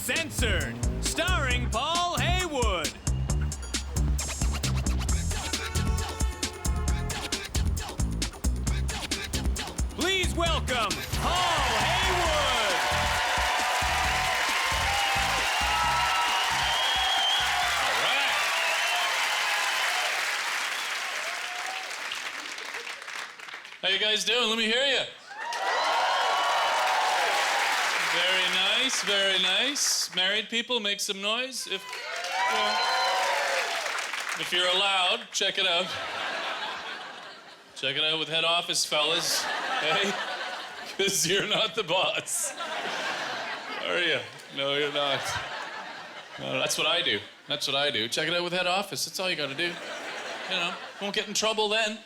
Uncensored, starring Paul Haywood. Please welcome Paul Haywood. All right. How you guys doing? Let me hear you. Very nice, very nice. Married people, make some noise. If you're allowed, check it out. Check it out with head office, fellas. Hey? Because you're not the boss. Are you? No, you're not. No, that's what I do. That's what I do. Check it out with head office. That's all you gotta do. You know, won't get in trouble then.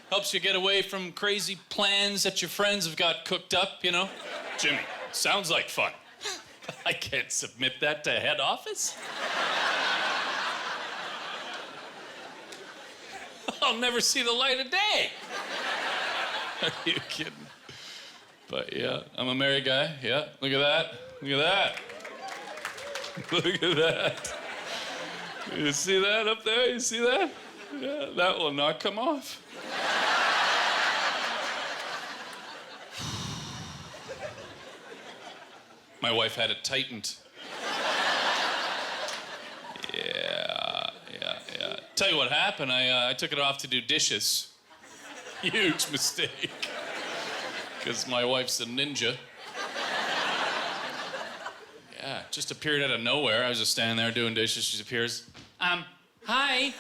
Helps you get away from crazy plans that your friends have got cooked up, you know? Jimmy, sounds like fun. I can't submit that to head office. I'll never see the light of day. Are you kidding? But yeah, I'm a married guy. Yeah, look at that. Look at that. Look at that. You see that up there? You see that? Yeah, that will not come off. My wife had it tightened. Yeah. Tell you what happened, I took it off to do dishes. Huge mistake. Because my wife's a ninja. Yeah, just appeared out of nowhere. I was just standing there doing dishes. She appears. Hi. Hi.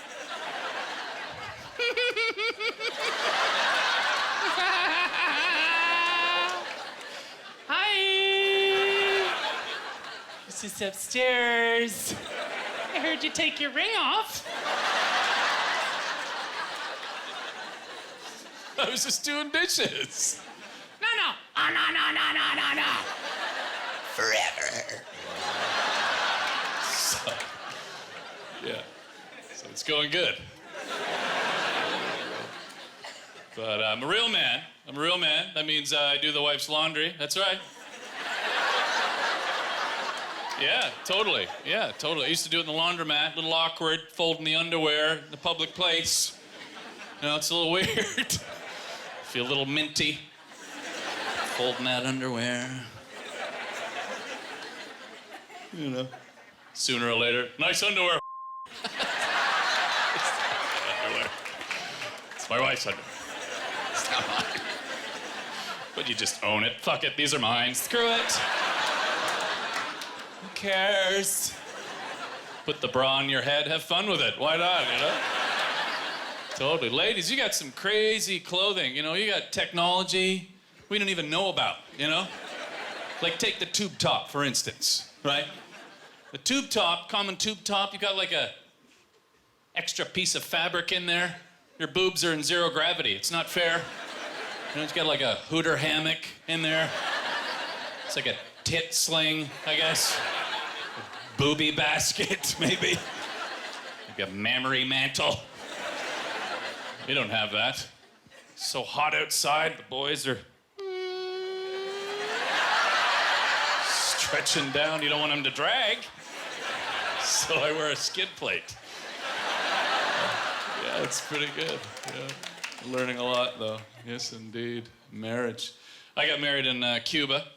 This is upstairs. I heard you take your ring off. I was just doing dishes. No. Oh, no. Forever. So it's going good. But I'm a real man. That means I do the wife's laundry. That's right. Yeah, totally. I used to do it in the laundromat. A little awkward, folding the underwear in the public place. You know, it's a little weird. Feel a little minty. Folding that underwear. You know. Sooner or later, nice underwear. It's my wife's underwear. It's not mine. But you just own it. Fuck it, these are mine. Screw it. Who cares? Put the bra on your head, have fun with it. Why not, you know? Totally. Ladies, you got some crazy clothing, you know? You got technology we don't even know about, you know? Like, take the tube top, for instance, right? The tube top, common tube top, you got like a extra piece of fabric in there. Your boobs are in zero gravity. It's not fair. You know, it's got like a hooter hammock in there. It's like a tit sling, I guess. A booby basket, maybe. Like a mammary mantle. You don't have that. It's so hot outside, the boys are stretching down. You don't want them to drag. So I wear a skid plate. Yeah, it's pretty good. Yeah. Learning a lot, though. Yes, indeed. Marriage. I got married in Cuba.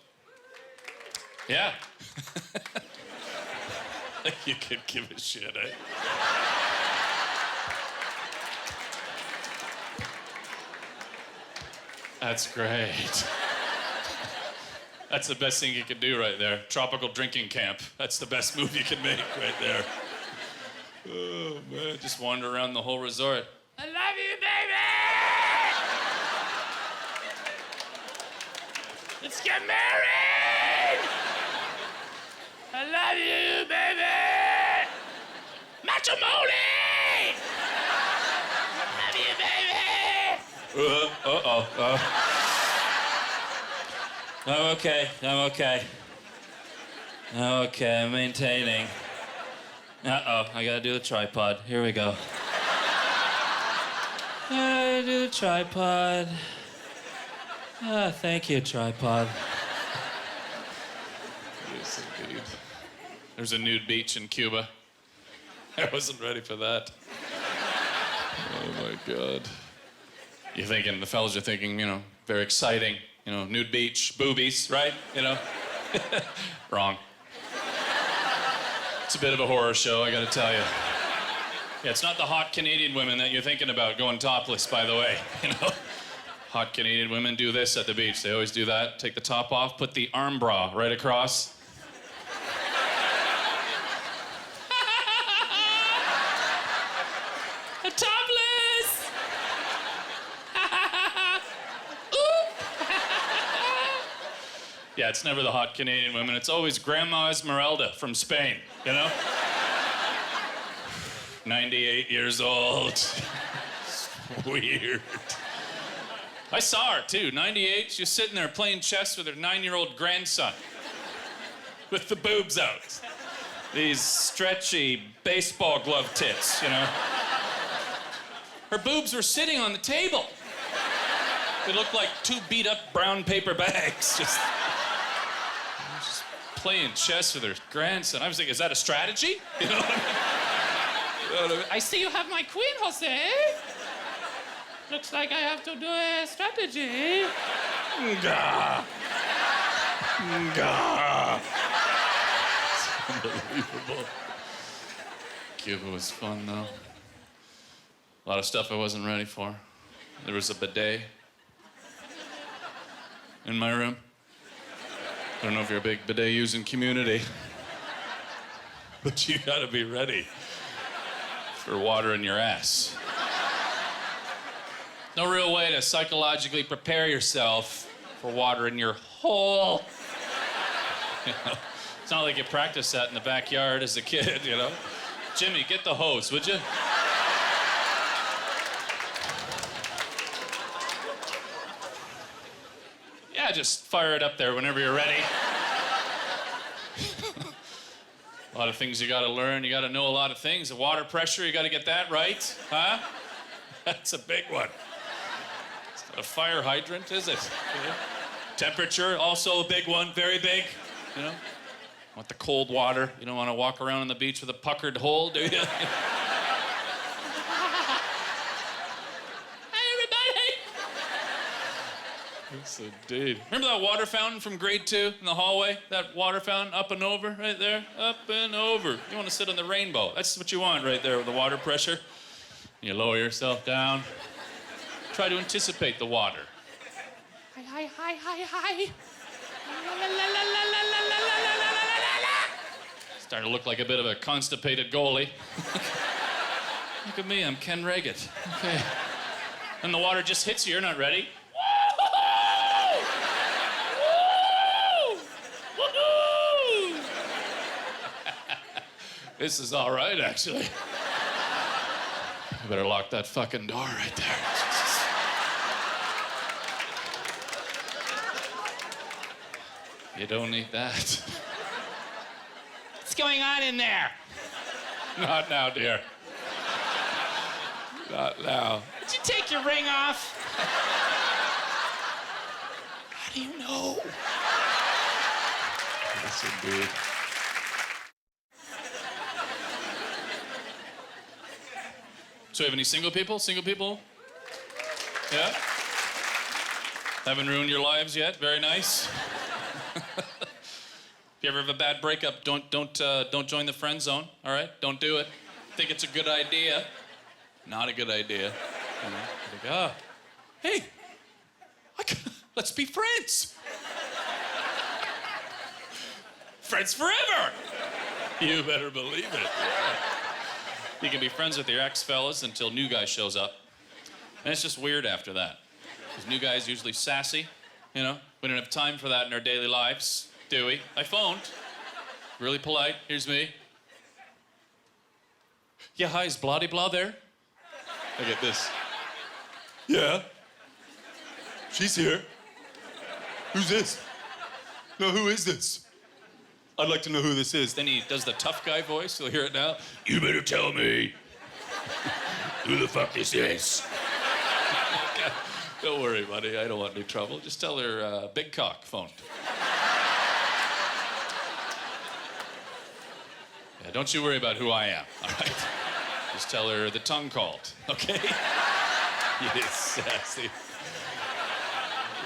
Yeah. You could give a shit, eh? That's great. That's the best thing you could do right there. Tropical drinking camp. That's the best move you can make right there. Oh, man. Just wander around the whole resort. I love you, baby! Let's get married! I love you, baby! Matrimony! I love you, baby! I'm okay, I'm maintaining. I gotta do the tripod. Here we go. I do the tripod. Thank you, tripod. Yes, indeed. There's a nude beach in Cuba. I wasn't ready for that. Oh my God. The fellas are thinking, very exciting, nude beach, boobies, right? Wrong. It's a bit of a horror show, I gotta tell you. Yeah, it's not the hot Canadian women that you're thinking about going topless, by the way, Hot Canadian women do this at the beach. They always do that. Take the top off, put the arm bra right across. Topless! Yeah, it's never the hot Canadian women. It's always Grandma Esmeralda from Spain, 98 years old. Weird. I saw her, too. 98, she was sitting there playing chess with her 9-year-old grandson. With the boobs out. These stretchy baseball glove tits, Her boobs were sitting on the table. They looked like 2 beat-up brown paper bags. Just playing chess with her grandson. I was thinking, is that a strategy? You know what I mean? I see you have my queen, Jose. Looks like I have to do a strategy. Gah. Gah. It's unbelievable. Cuba was fun, though. A lot of stuff I wasn't ready for. There was a bidet in my room. I don't know if you're a big bidet using community, but you gotta be ready for water in your ass. No real way to psychologically prepare yourself for water in your hole. It's not like you practiced that in the backyard as a kid, Jimmy, get the hose, would you? Yeah, just fire it up there whenever you're ready. A lot of things you gotta learn. You gotta know a lot of things. The water pressure, you gotta get that right, huh? That's a big one. It's not a fire hydrant, is it? Temperature, also a big one, very big. Want the cold water. You don't want to walk around on the beach with a puckered hole, do you? Hi, everybody! Yes, indeed. Remember that water fountain from grade 2 in the hallway? That water fountain up and over right there? Up and over. You want to sit on the rainbow. That's what you want right there with the water pressure. You lower yourself down. Try to anticipate the water. Hi, hi, hi, hi, hi. Starting to look like a bit of a constipated goalie. Look at me, I'm Ken Reggett. Okay. And the water just hits you, you're not ready. Woo-hoo! This is all right, actually. I better lock that fucking door right there. You don't need that. What's going on in there? Not now, dear. Not now. Did you take your ring off? How do you know? Yes, indeed. So, you have any single people? Single people? Yeah? Haven't ruined your lives yet? Very nice. If you ever have a bad breakup, don't join the friend zone. All right, don't do it. Think it's a good idea. Not a good idea. Think, hey, let's be friends. Friends forever. You better believe it. You can be friends with your ex-fellas until new guy shows up, and it's just weird after that. Because new guy's usually sassy. We don't have time for that in our daily lives, do we? I phoned. Really polite. Here's me. Yeah, hi, is Blotty Blah there? Look at this. Yeah. She's here. Who's this? No, who is this? I'd like to know who this is. Then he does the tough guy voice. You'll hear it now. You better tell me who the fuck this is. Don't worry, buddy. I don't want any trouble. Just tell her Big Cock phoned. Yeah, don't you worry about who I am, all right? Just tell her the tongue called, okay? You sassy.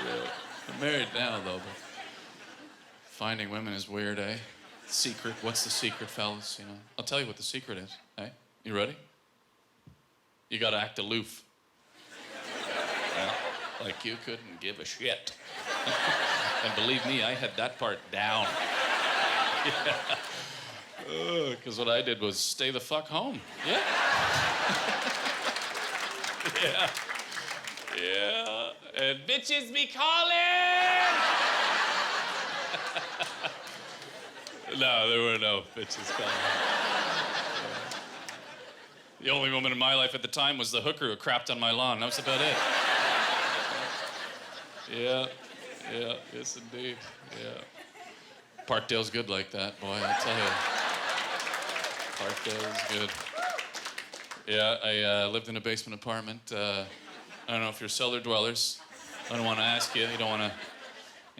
Yeah. I'm married now, though, but finding women is weird, eh? Secret. What's the secret, fellas? You know, I'll tell you what the secret is. Hey, you ready? You gotta act aloof. Yeah, like you couldn't give a shit. And believe me, I had that part down. Yeah. Because what I did was stay the fuck home. Yeah. Yeah. Yeah. And bitches be calling! No, there were no bitches calling. The only woman in my life at the time was the hooker who crapped on my lawn. That was about it. Yeah, yeah, yes indeed, yeah. Parkdale's good like that, boy, I tell you. Parkdale's good. Yeah, I lived in a basement apartment. I don't know if you're cellar dwellers. I don't want to ask you. You don't want to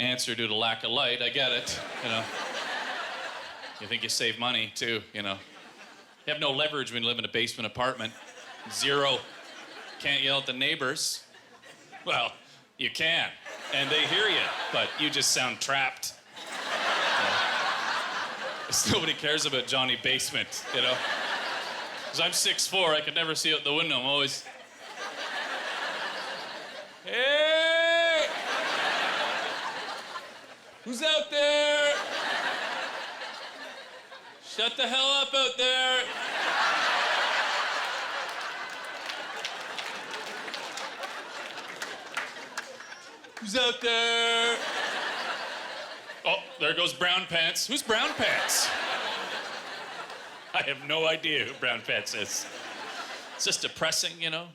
answer due to lack of light. I get it, you know. You think you save money, too, you know. You have no leverage when you live in a basement apartment. Zero. Can't yell at the neighbors. Well, you can, and they hear you, but you just sound trapped. Nobody cares about Johnny Basement, you know? Because I'm 6'4", I could never see out the window. I'm always... Hey! Who's out there? Shut the hell up out there. Who's out there? Oh, there goes Brown Pants. Who's Brown Pants? I have no idea who Brown Pants is. It's just depressing, you know?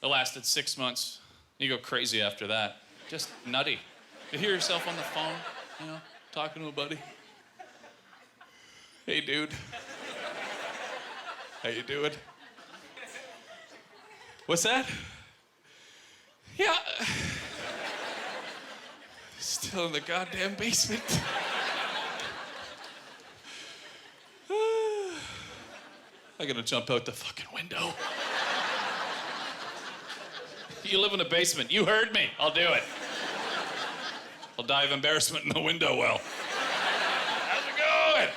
It lasted 6 months. You go crazy after that. Just nutty. You hear yourself on the phone, you know, talking to a buddy. Hey, dude. How you doing? What's that? Yeah. Still in the goddamn basement. I'm gonna jump out the fucking window. You live in a basement. You heard me. I'll do it. I'll die of embarrassment in the window well. How's it going?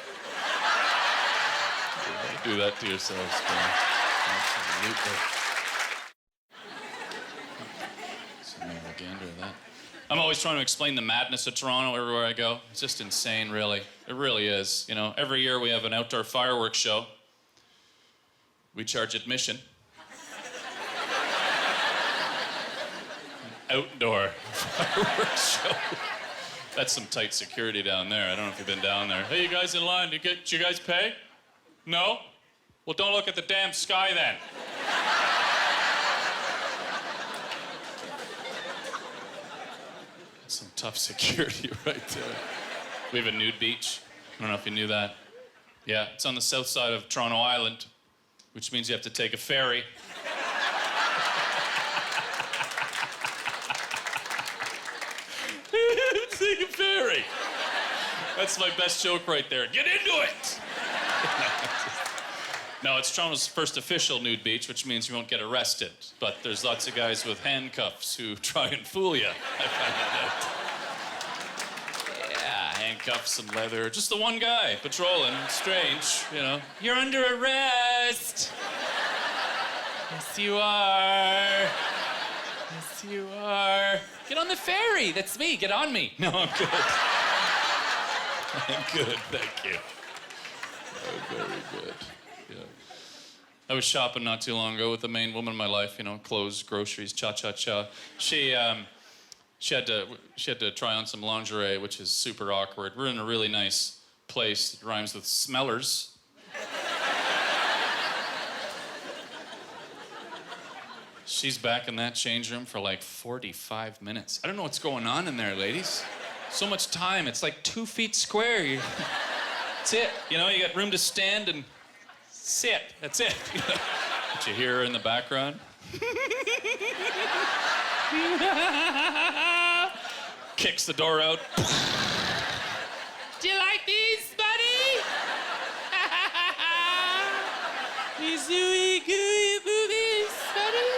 Don't do that to yourselves, man. Absolutely. Some gander of that. I'm always trying to explain the madness of Toronto everywhere I go. It's just insane, really. It really is. You know, every year we have an outdoor fireworks show. We charge admission. An outdoor fireworks show. That's some tight security down there. I don't know if you've been down there. Hey, you guys in line, did you guys pay? No? Well, don't look at the damn sky then. Some tough security right there. We have a nude beach. I don't know if you knew that. Yeah, it's on the south side of Toronto Island, which means you have to take a ferry. Take a ferry. That's my best joke right there. Get into it! No, it's Toronto's first official nude beach, which means you won't get arrested. But there's lots of guys with handcuffs who try and fool you. I found that out. Yeah, handcuffs and leather. Just the one guy patrolling. Strange, you know. You're under arrest. Yes, you are. Yes, you are. Get on the ferry. That's me. Get on me. No, I'm good. I'm good, thank you. Oh, very good. Yeah. I was shopping not too long ago with the main woman in my life, you know, clothes, groceries, cha-cha-cha. She had to try on some lingerie, which is super awkward. We're in a really nice place that rhymes with smellers. She's back in that change room for like 45 minutes. I don't know what's going on in there, ladies. So much time. It's like 2 feet square. That's it. You know, you got room to stand and sit. That's it. Did you hear her in the background? Kicks the door out. Do you like these, buddy? zooey gooey boobies, buddy?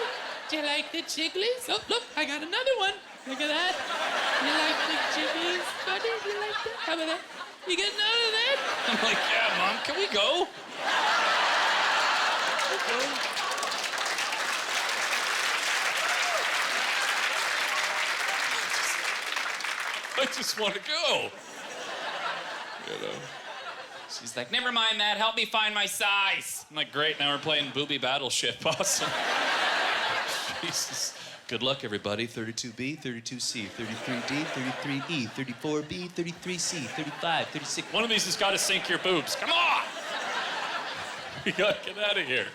Do you like the jigglies? Oh, look, I got another one. Look at that. You like the jigglies, buddy? You like that? How about that? You get none of that? I'm like, yeah, Mom, can we go? I just want to go. You know. She's like, never mind that. Help me find my size. I'm like, great. Now we're playing Booby Battleship. Awesome. Jesus. Good luck, everybody. 32B, 32C, 33D, 33E, 34B, 33C, 35, 36. One of these has got to sink your boobs. Come on! We got to get out of here.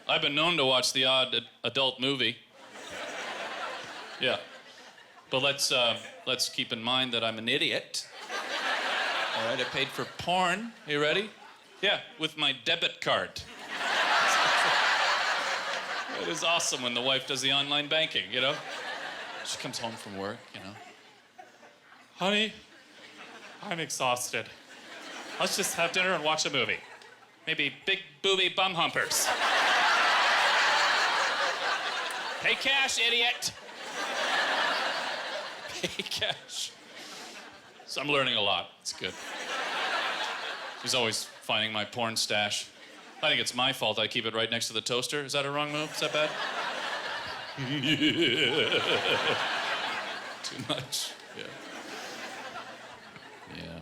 I've been known to watch the odd adult movie. Yeah. But let's keep in mind that I'm an idiot. All right, I paid for porn. You ready? Yeah, with my debit card. It is awesome when the wife does the online banking, you know? She comes home from work, you know. Honey, I'm exhausted. Let's just have dinner and watch a movie. Maybe Big Booby Bum Humpers. Pay cash, idiot. Pay cash. So I'm learning a lot. It's good. She's always finding my porn stash. I think it's my fault I keep it right next to the toaster. Is that a wrong move? Is that bad? Too much. Yeah. Yeah.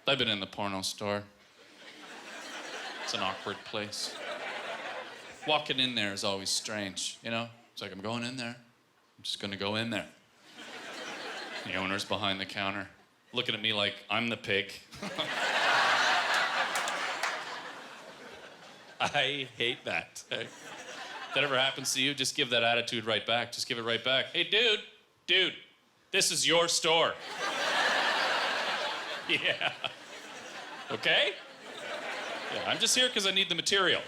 I've been in the porno store. It's an awkward place. Walking in there is always strange, you know? It's like, I'm going in there. I'm just gonna go in there. The owner's behind the counter, looking at me like I'm the pig. I hate that. If that ever happens to you, just give that attitude right back. Just give it right back. Hey, dude, this is your store. Yeah. Okay? Yeah, I'm just here because I need the material.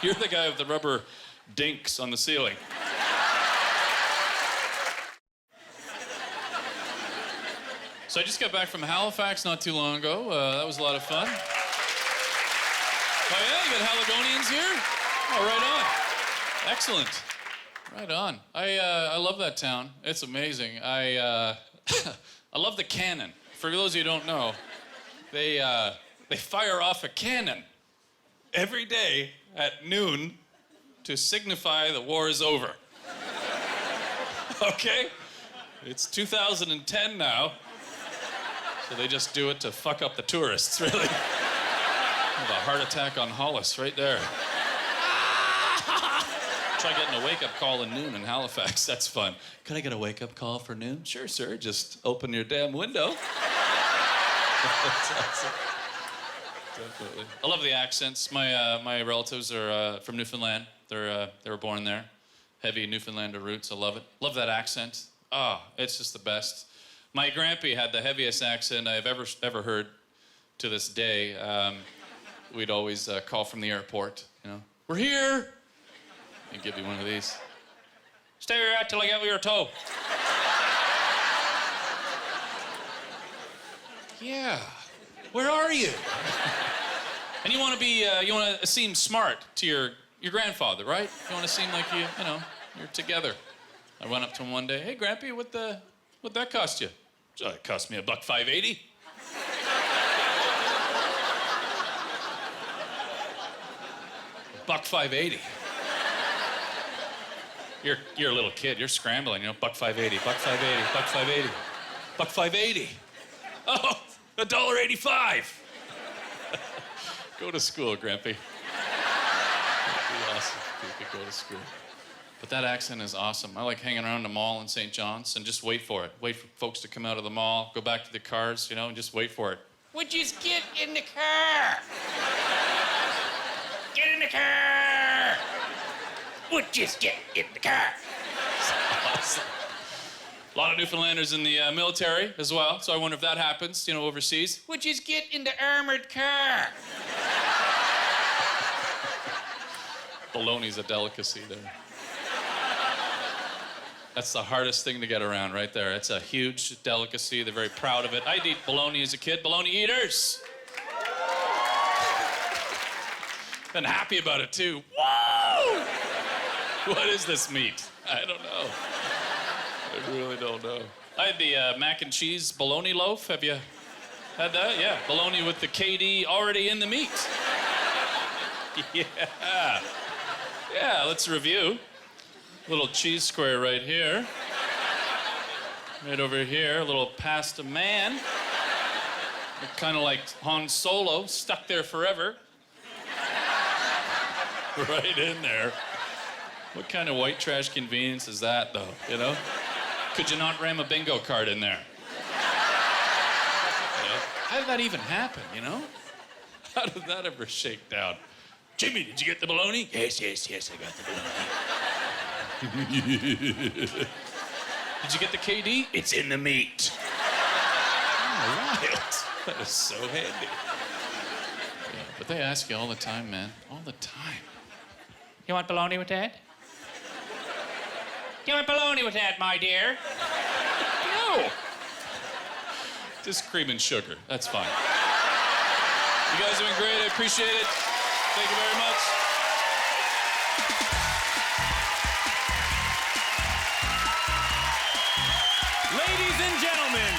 You're the guy with the rubber dinks on the ceiling. So I just got back from Halifax not too long ago. That was a lot of fun. Oh yeah, you got Haligonians here? Oh, right on. Excellent. Right on. I love that town. It's amazing. I love the cannon. For those of you who don't know, they fire off a cannon every day at noon to signify the war is over. Okay? It's 2010 now, so they just do it to fuck up the tourists, really. The heart attack on Hollis right there. Try getting a wake-up call at noon in Halifax. That's fun. Could I get a wake-up call for noon? Sure, sir. Just open your damn window. That's awesome. Definitely. I love the accents. My relatives are from Newfoundland. They were born there. Heavy Newfoundlander roots. I love it. Love that accent. Oh, it's just the best. My grandpa had the heaviest accent I've ever heard to this day. We'd always call from the airport, you know. We're here. He'd give you one of these. Stay where you're at till I get your toe. Yeah. Where are you? And you want to seem smart to your grandfather, right? You want to seem like you're together. I went up to him one day. Hey, Grampy, what'd that cost you? So it cost me $1.580. $1.580. You're a little kid. You're scrambling, you know. $1.580, $1.580, $1.580, $1.580. Oh, $1.85. Go to school, Grampy. That'd be awesome if you could go to school. But that accent is awesome. I like hanging around the mall in St. John's and just wait for it. Wait for folks to come out of the mall, go back to the cars, you know, and just wait for it. Would you just get in the car? Get in the car! Would you just get in the car? Awesome. A lot of Newfoundlanders in the military as well, so I wonder if that happens, you know, overseas. Would you just get in the armored car? Bologna's a delicacy there. That's the hardest thing to get around right there. It's a huge delicacy. They're very proud of it. I'd eat bologna as a kid. Bologna eaters! And happy about it, too. Whoa! What is this meat? I don't know. I really don't know. I had the mac and cheese bologna loaf. Have you had that? Yeah, bologna with the KD already in the meat. Yeah. Yeah, let's review. Little cheese square right here. Right over here, a little pasta man. Kind of like Han Solo, stuck there forever. Right in there. What kind of white trash convenience is that, though, you know? Could you not ram a bingo card in there? Yeah. How did that even happen, you know? How did that ever shake down? Jimmy, did you get the bologna? Yes, I got the bologna. Did you get the KD? It's in the meat. All right. That is so handy. Yeah, but they ask you all the time, man. All the time. You want bologna with that? You want bologna with that, my dear? No. Just cream and sugar. That's fine. You guys are doing great. I appreciate it. Thank you very much. Ladies and gentlemen,